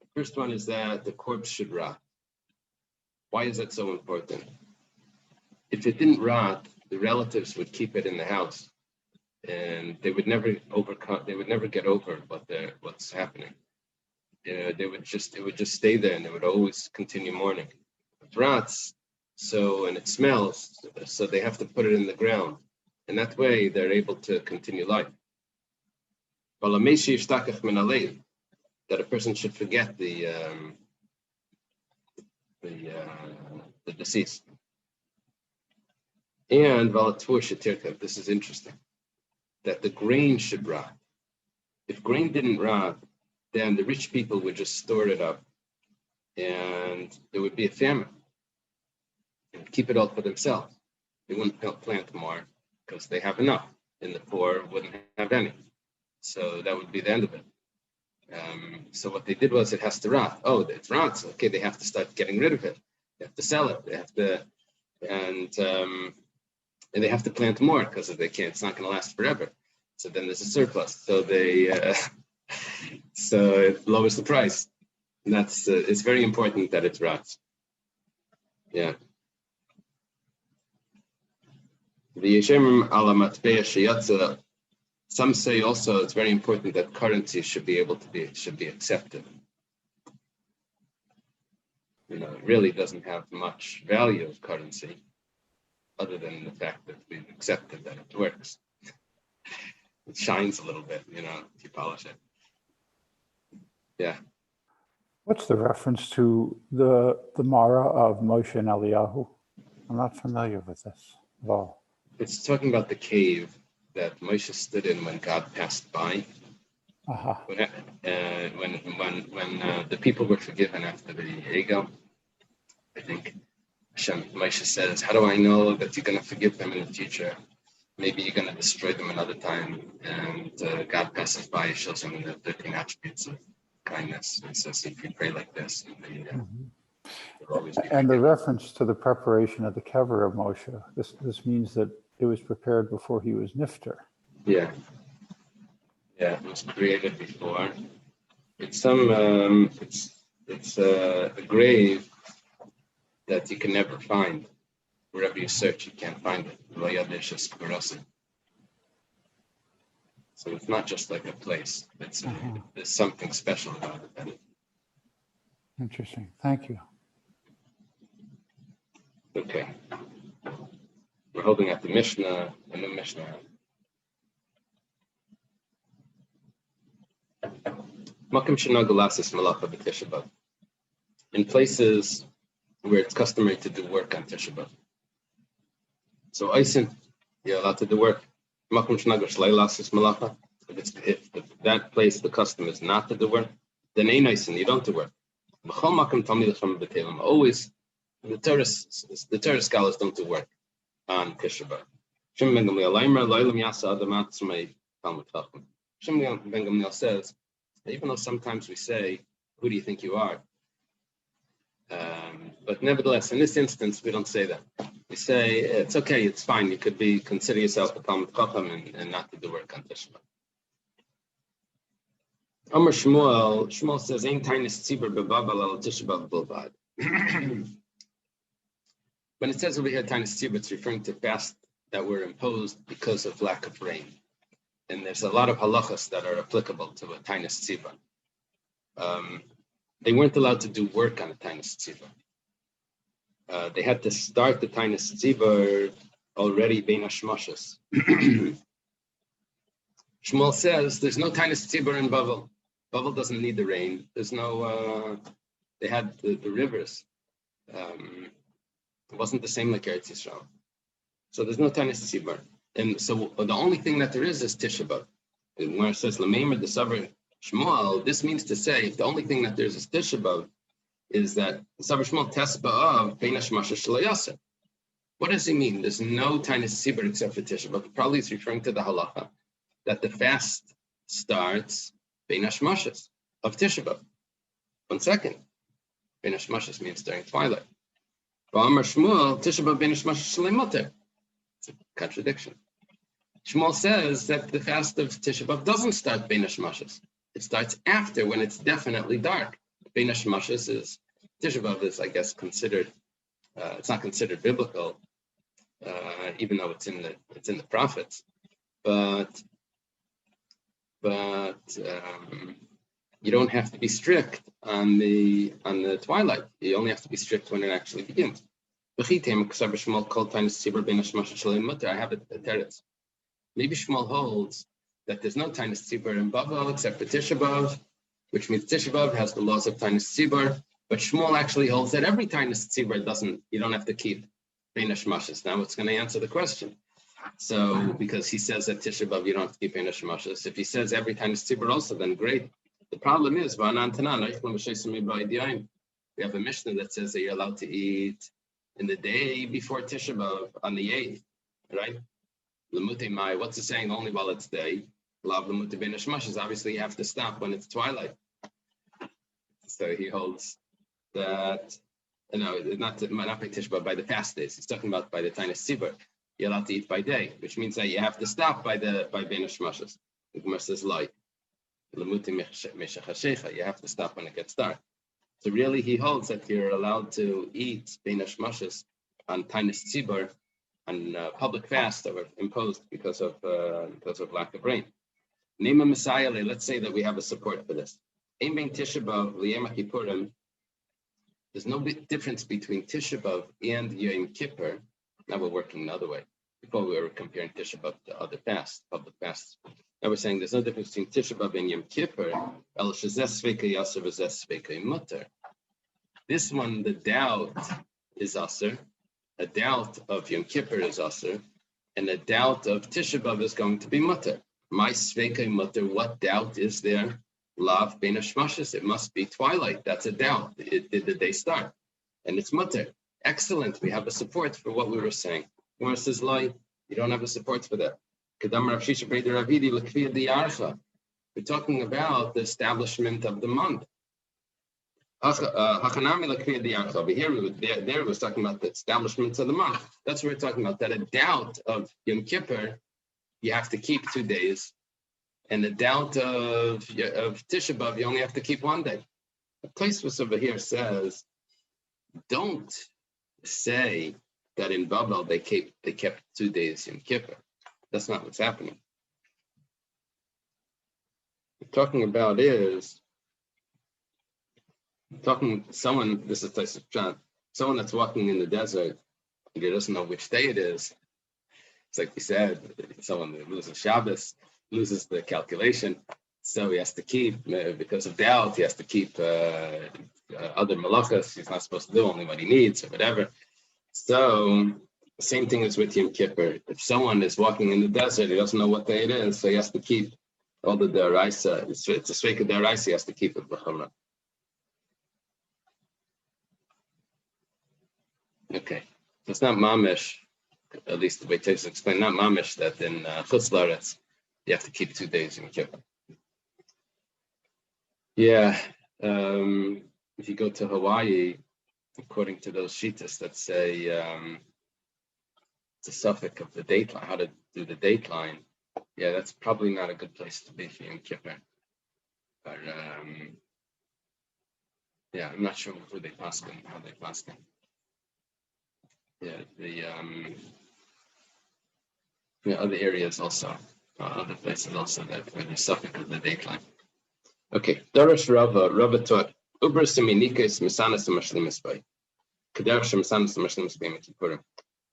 The first one is that the corpse should rot. Why is that so important? If it didn't rot, the relatives would keep it in the house, and they would never get over what's happening. It would just stay there, and they would always continue mourning. It rots, and it smells, so they have to put it in the ground, and that way they're able to continue life. that a person should forget the deceased. And this is interesting, that the grain should rot. If grain didn't rot, then the rich people would just store it up, and there would be a famine. And keep it all for themselves. They wouldn't plant more because they have enough, and the poor wouldn't have any. So that would be the end of it. So what they did was, it has to rot. Oh, it rots. Okay, they have to start getting rid of it. They have to sell it. They have to, and they have to plant more because if they can't, it's not going to last forever. So then there's a surplus. So so it lowers the price. And that's it's very important that it rots. Yeah. Some say also it's very important that currency should be accepted. It really doesn't have much value of currency, other than the fact that we've accepted that it works. It shines a little bit, if you polish it. Yeah. What's the reference to the Mara of Moshe and Eliyahu? I'm not familiar with this at all. It's talking about the cave that Moshe stood in when God passed by. Uh-huh. When the people were forgiven after the Egel, I think Moshe says, "How do I know that you're going to forgive them in the future? Maybe you're going to destroy them another time." And God passes by, shows him the 13 attributes of kindness, and says, "If you pray like this, and the reference to the preparation of the kever of Moshe, this means that it was prepared before he was nifter. Yeah, it was created before. It's a grave that you can never find. Wherever you search, you can't find it. So it's not just like a place. There's something special about it. Interesting. Thank you. Okay. We're holding at the Mishnah, and the Mishnah. In places where it's customary to do work on Tisha B'Av. So Eisen, you're allowed to do work. If that place, the custom is not to do work, then ain't Eisen, you don't do work. Always, the Torah scholars don't do work on Tisha B'Av. Shimon ben Gamliel says, even though sometimes we say, "Who do you think you are?" But nevertheless, in this instance, we don't say that. We say it's okay, it's fine. You could consider yourself a Talmid Chacham and not to do work on Tisha B'Av. Amar Shmuel says, "Ein tainis tzibur bebabel al Tisha B'Av bilvad." When it says over here tainis tzibur, it's referring to fasts that were imposed because of lack of rain. And there's a lot of halachas that are applicable to a tainis tzibur. They weren't allowed to do work on a tainis tzibur. They had to start the tainis tzibur already bein hashmashas. Shmuel says there's no tainis tzibur in Bavel. Bavel doesn't need the rain. There's no. They had the rivers. It wasn't the same like Eretz Yisrael. So there's no tainis tzibur. And so the only thing that there is Tisha B'Av. And where it says L'meimer the Savar Shmuel, this means to say the only thing that there is Tisha B'Av is that the Savar Shmuel Tes B'Av Bein Hashmasha Shelo Yaseh. What does he mean? There's no tainis tzibur except for Tisha B'Av. Probably it's referring to the halacha that the fast starts Bein Hashmashas of Tisha B'Av. 1 second. Bein Hashmashas means during twilight. Ba'amar Shmuel Tisha B'Av Bein Hashmashas Shalei Moter. It's a contradiction. Shmuel says that the fast of Tisha B'Av doesn't start Bein Hashmashas. It starts after, when it's definitely dark. Bein Hashmashas is, Tisha B'Av is, I guess, considered, it's not considered biblical, even though it's in the prophets. But you don't have to be strict on the twilight. You only have to be strict when it actually begins. I have a teretz. Maybe Shmuel holds that there's no Tainus Tzibur in Bavel except for Tisha B'Av, which means Tisha B'Av has the laws of Tainus Tzibur, but Shmuel actually holds that every Tainus Tzibur you don't have to keep Bein Hashmashas. Now it's going to answer the question. So, because he says that Tisha B'Av you don't have to keep Bein Hashmashas. If he says every Tainus Tzibur also, then great. The problem is, we have a Mishnah that says that you're allowed to eat in the day before Tisha B'Av on the 8th, right? Lamute Mai, what's it saying? Only while it's day. Lav Lamute Bein Hashmashas. Obviously, you have to stop when it's twilight. So he holds that, not by Tisha B'Av, by the fast days. He's talking about by the Tainus Tzibur. You're allowed to eat by day, which means that you have to stop by Bein Hashmashas. The Gemara says light. You have to stop when it gets dark. So really, he holds that you're allowed to eat Bein Hashmashas on Tainus Tzibur, on public fast that were imposed because of lack of rain. Name a Messiah. Let's say that we have a support for this. Ein bein Tisha B'Av liyom Kippurim. There's no big difference between Tisha B'Av and Yom Kippur. Now we're working another way. Before we were comparing Tisha B'Av to other fasts, public fasts. Now we're saying there's no difference between Tisha B'Av and Yom Kippur. El shezeh sveika yasser v'zeh sveika mutter. This one, the doubt is aser. A doubt of Yom Kippur is aser, and a doubt of Tisha B'Av is going to be mutter. My sveika mutter. What doubt is there? Lav Bein Hashmashas. It must be twilight. That's a doubt. Did the day start? And it's mutter. Excellent. We have a support for what we were saying. Gemara says, "Lie. You don't have a support for that." We're talking about the establishment of the month. Over here, there was talking about the establishment of the month. That's what we're talking about. That a doubt of Yom Kippur, you have to keep 2 days, and the doubt of Tisha B'Av, you only have to keep 1 day. The place was over here says, don't say that in Babel they kept 2 days Yom Kippur. That's not what's happening. What we're talking about is this is Taisuf John, someone that's walking in the desert and he doesn't know which day it is. It's like we said, someone that loses Shabbos, loses the calculation, so he has to keep, because of doubt, he has to keep other malachas. He's not supposed to do only what he needs or whatever. So the same thing is with Yom Kippur. If someone is walking in the desert, he doesn't know what day it is, so he has to keep all the deraisa. It's a sveika deraisa, he has to keep it b'chumrah. Okay, so it's not mamish, at least the way Tevis explained, not mamish that in Chutz La'aretz you have to keep 2 days in Kippur. Yeah, if you go to Hawaii, according to those shitas that say it's a suffix of the dateline, how to do the dateline, yeah, that's probably not a good place to be for Yom Kippur. But yeah, I'm not sure who they paskin, how they paskin. Yeah, the other areas also, other places also that where the suffix of the dateline. Okay, Darash Rava taught Ubras Minikis Misanas Mashlimis by Kadesh Misanas Mashlimis by Kippurim.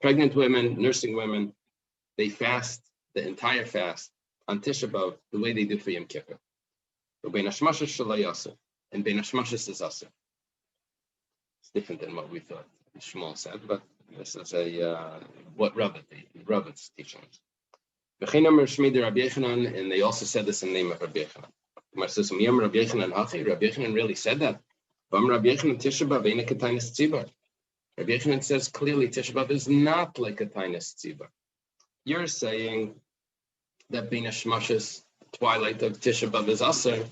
Pregnant women, nursing women, they fast the entire fast on Tisha B'Av the way they do for Yom Kippur. Bein Hashmashas shalai aser, and Bein Hashmashas is aser. It's different than what we thought Shmuel said, but this is what Rabbi's teaching us. And they also said this in the name of Rabbi Yechanan. Rabbi Yechanan really said that. Rabbi Yechanan says clearly Tisha B'Av is not like a Tainus Tzibur. You're saying that Bein Hashmashas, twilight of Tisha B'Av is aser.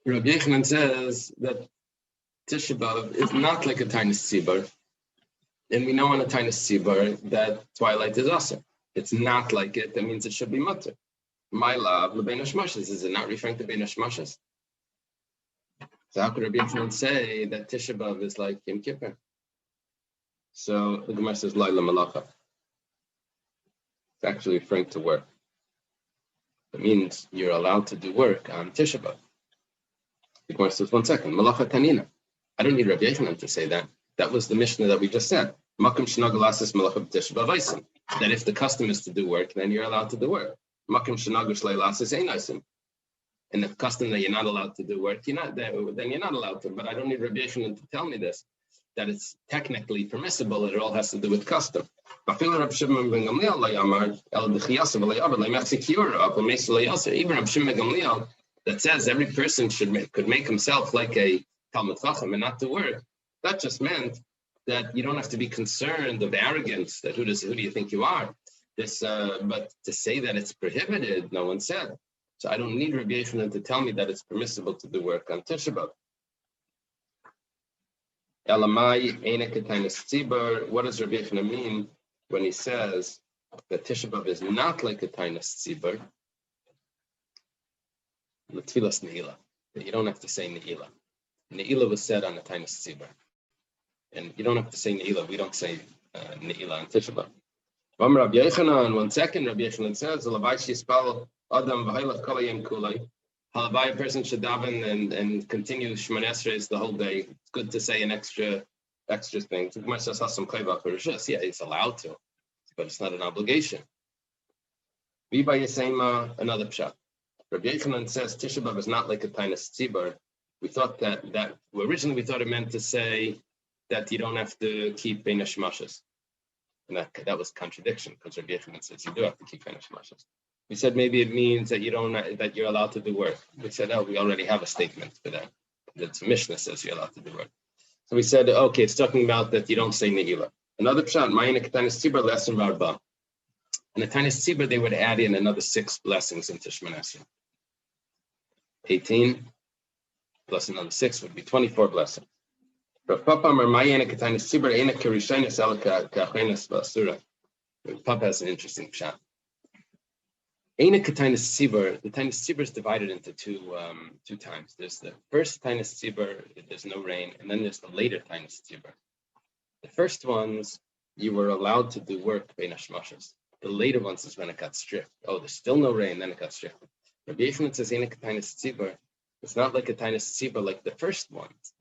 Rabbi Yechanan says that Tisha B'Av is not like a Tainus Tzibur. And we know on a Tainus Tzibur that twilight is aser. It's not like it. That means it should be mutter. My love, Bein Hashmashas. Is it not referring to Bein Hashmashas? So how could Rabbi Yechanan say that Tisha B'Av is like Yom Kippur? So the Gemara says Laila Malacha. It's actually referring to work. It means you're allowed to do work on Tisha B'Av. The Gemara says 1 second. Malacha Tanina. I don't need Rabbi Yechanan to say that. That was the Mishnah that we just said. Makom Shnagalasis Malacha Tisha B'Av. That if the custom is to do work, then you're allowed to do work. Makim shenagush leilas is einaisim. In the custom that you're not allowed to do work, then you're not allowed to. But I don't need Rabbi Yochanan to tell me this, that it's technically permissible. It all has to do with custom. Even Rabbi Shimon ben Gamliel that says every person could make himself like a Talmud Chacham and not do work. That just meant that you don't have to be concerned of arrogance. That who do you think you are? But to say that it's prohibited, no one said. So I don't need Rabbi Yochanan to tell me that it's permissible to do work on Tisha B'Av. What does Rabbi Yochanan mean when he says that Tisha B'Av is not like a Tainas Tzibur? L'tfilas Ne'ilah, that you don't have to say Ne'ilah. Ne'ilah was said on a Tainas Tzibur. And you don't have to say Ne'ilah. We don't say Ne'ilah on Tisha B'Av. Rabbi Yochanan, 1 second, Rabbi Yochanan says, Adam v'haylach kol hayom kulay. Halavai, a person should daven and continue Shemon Esrei the whole day. It's good to say an extra thing. Yeah, he's allowed to, but it's not an obligation. Viva Yesema, another pshat. Rabbi Yochanan says Tisha B'Av is not like a Tainas Tzibur. We thought originally we thought it meant to say that you don't have to keep Bein HaShemashos. And that was contradiction, because Rabbi Yochanan says you do have to keep Bein HaShemashos. We said maybe it means that that you're allowed to do work. We said, we already have a statement for that. The Mishnah says you're allowed to do work. So we said, okay, it's talking about that you don't say Ne'ilah. Another pshat, Ma'ina K'Tainas Tzibur lesson Rarba. In the Tainas Tzibur, they would add in another 6 blessings into Shemon Esrei. 18 plus another 6 would be 24 blessings. Papa has an interesting pshat. The Tainas Tzibur is divided into two times. There's the first Tainas Tzibur, there's no rain, and then there's the later Tainas Tzibur. The first ones, you were allowed to do work Bein HaShemashos. The later ones is when it got strict. There's still no rain, then it got strict. Rabbi Yochanan says Tainas Tzibur, it's not like a Tainas Tzibur like the first ones.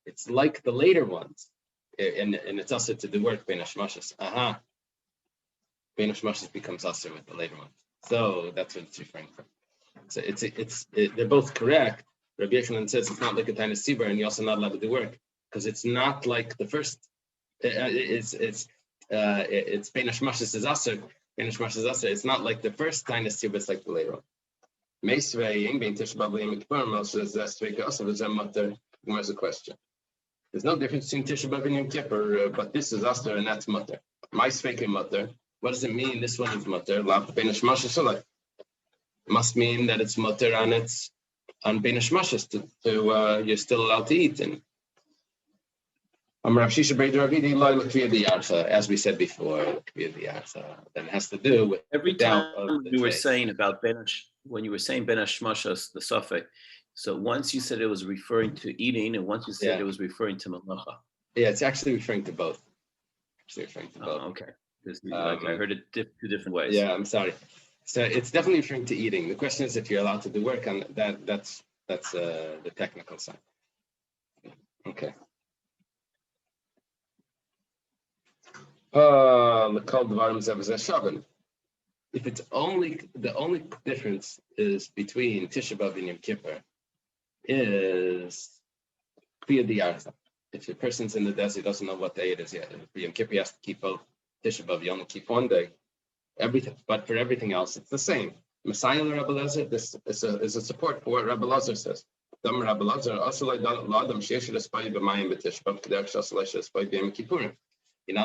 It's like the later ones, and it's also to do work Bein HaShemashos. Bein HaShemashos becomes also with the later ones. So that's what it's referring to. So they're both correct. Rabbi Yochanan says it's not like a Tainas Tzibur, and you're also not allowed to do work because it's not like the first. It's Bein HaShemashos is aser. Bein HaShemashos is aser. It's not like the first Tainas Tzibur. It's like the later one. Meisvei in Bein Tisha B'Av Yom Kippur. Moshe says there's a question. There's no difference between Tisha B'Av and Yom Kippur, but this is aser and that's mutter. Meisvei mutter. What does it mean? This one is mutter. It must mean that it's mutter on Bein HaShemashos to you're still allowed to eat. And as we said before, that has to do with every time you were saying about when you were saying Bein HaShemashos, the suffix. So once you said it was referring to eating, and once you said it was referring to malacha. Yeah, it's actually referring to both. Okay. I heard it 2 different ways. Yeah, I'm sorry. So it's definitely referring to eating. The question is if you're allowed to do work on that. That's the technical side. Okay. If it's the only difference is between Tisha B'Av and Yom Kippur is Kriya Diyarza. If a person's in the desert, he doesn't know what day it is yet. For Yom Kippur, he has to keep both. Tisha B'Av, you only keep one day. But for everything else, it's the same. Messiah Rabbi Lezer, this is a support for what Rabbi Lezer says. You're not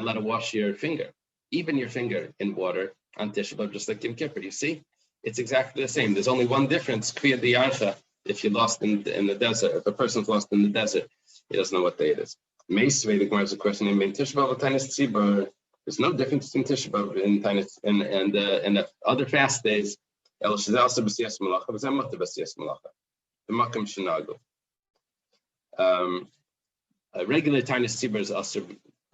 allowed to wash your finger, even your finger, in water on Tisha B'Av, just like Yom Kippur. You see, it's exactly the same. There's only one difference. Kriya Diyarcha. If you're lost in the desert, if a person's lost in the desert, he doesn't know what day it is. Meisvei, the Gemara has a question in Tisha B'Av and Tainas Tzibur. There's no difference between Tisha B'Av and Tainas and the other fast days. El Shazal B'Siyas Malacha, B'Zemot B'Siyas Malacha. The Makam Shenago. A regular Tainas Tzibur is also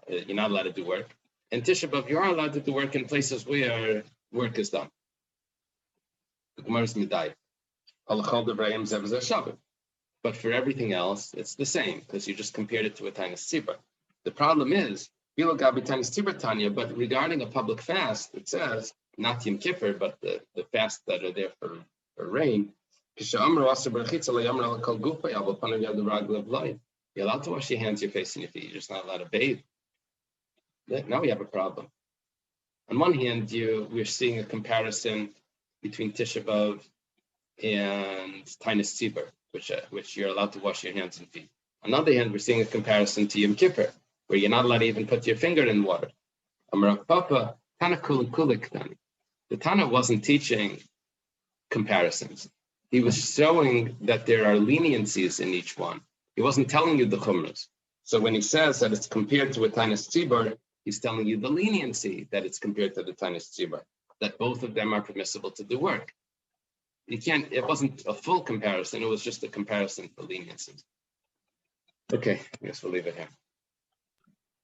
you're not allowed to do work, and Tisha B'Av you are allowed to do work in places where work is done. The Gemara is Midai. But for everything else, it's the same because you just compared it to a Tainas Tzibur. The problem is, but regarding a public fast, it says not Yom Kippur, but the fasts that are there for rain. You're allowed to wash your hands, your face, and your feet. You're just not allowed to bathe. Now we have a problem. On one hand, we're seeing a comparison between Tisha B'Av and Tainus Tzibur, which you're allowed to wash your hands and feet. On the other hand, we're seeing a comparison to Yom Kippur, where you're not allowed to even put your finger in water. The Tana wasn't teaching comparisons. He was showing that there are leniencies in each one. He wasn't telling you the chumras. So when he says that it's compared to a Tainus Tzibur, he's telling you the leniency that it's compared to the Tainus Tzibur, that both of them are permissible to do work. It wasn't a full comparison, it was just a comparison for leniencies. Okay, I guess we'll leave it here.